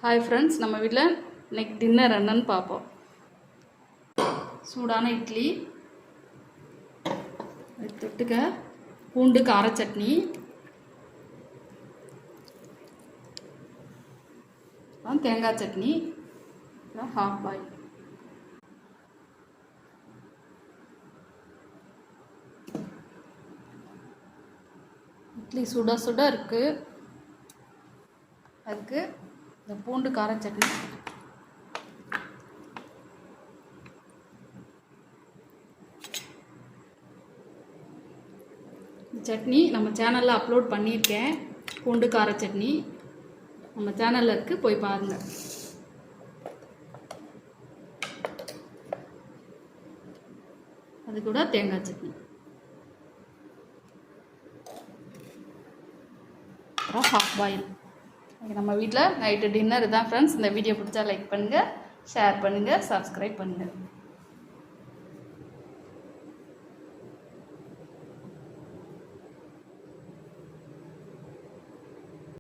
Hi friends, நம்ம வீட்டில் இன்னைக்கு டின்னர் என்னன்னு பார்ப்போம். சூடான இட்லி, தொட்டுக்க பூண்டு கார சட்னி, தேங்காய் சட்னி, ஹாஃப் பாயில். இட்லி சுட சுட இருக்குது. அதுக்கு இந்த பூண்டு கார சட்னி, சட்னி நம்ம சேனலில் அப்லோட் பண்ணியிருக்கேன். பூண்டு கார சட்னி நம்ம சேனலில் இருக்குது, போய் பாருங்கள். அது கூட தேங்காய் சட்னி, அப்புறம் ஹாஃப் பாயில். நம்ம வீட்டில் நைட்டு டின்னர் இதுதான் ஃப்ரெண்ட்ஸ். இந்த வீடியோ பிடிச்சா லைக் பண்ணுங்கள், ஷேர் பண்ணுங்கள், சப்ஸ்கிரைப் பண்ணுங்கள்.